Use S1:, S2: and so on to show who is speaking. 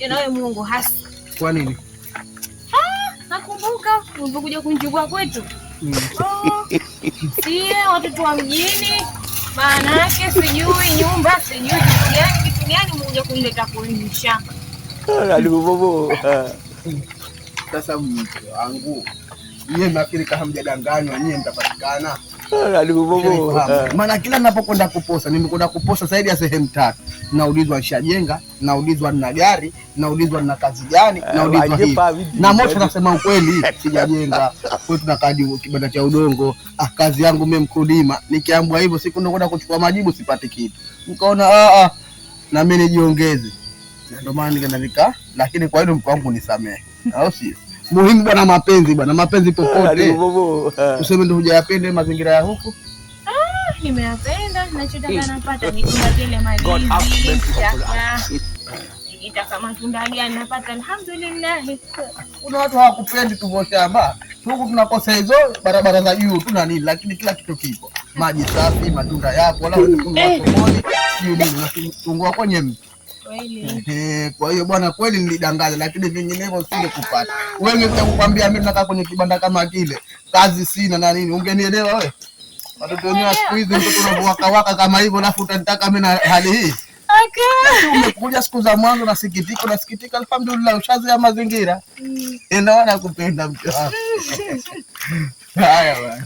S1: Wewe Mungu hasa.
S2: Kwa nini?
S1: Nakumbuka ulipokuja kunijua kwetu. Sie watoto wa mjini, maana yake sijui nyumba, sijui kitu gani mmoja kunileta kunisha.
S2: Sasa mke wangu, yeye nafikiri kama mjadanganywa nyie mtapatikana. Maana kila ninapokwenda kuposa, nimekwenda kuposa zaidi ya sehemu 3. Naulizwa nishajenga, naulizwa nina gari, naulizwa nina kazi gani, naulizwa hivi. Na moto nasema ukweli, sijajenga. Kwa tunakaa kibanda cha udongo. Kazi yangu mimi mkulima. Nikiambiwa hivyo siku ndio kwenda kuchukua majibu sipati kitu. Nikaona na mimi nijiongeze. Ndio maana nikaenda lakini kwa hilo mko wangu nisamehe. Au sio? Muhimu bwana mapenzi bwana, mapenzi popote. Useme ndio hujayapenda mazingira ya huku.
S1: Nimeyapenda, nachotaka napata ni kama vile malizi. Nitaka matunda gani napata, alhamdulillah.
S2: Kuna watu hawakupendi tu shamba. Huku tunakosa hizo barabara za juu tu na nini, lakini kila kitu kipo. Maji safi, matunda yapo, wala wewe kununua sokoni, sio nini, lakini tungua kwenye mti. Kwa hiyo bwana kweli nilidanganya, lakini vinginevyo usingekupata. Wewe ungekuja kukwambia mimi nataka kwenye kibanda kama kile, kazi sina na nini, ungenielewa wewe? Watoto wenyewe siku hizi mtoto unawaka waka kama hivyo, alafu utanitaka mimi na hali hii. Umekuja siku za mwanzo nasikitika, alhamdulillah ushazoea mazingira. Ndio nakupenda mke wangu. Haya bwana.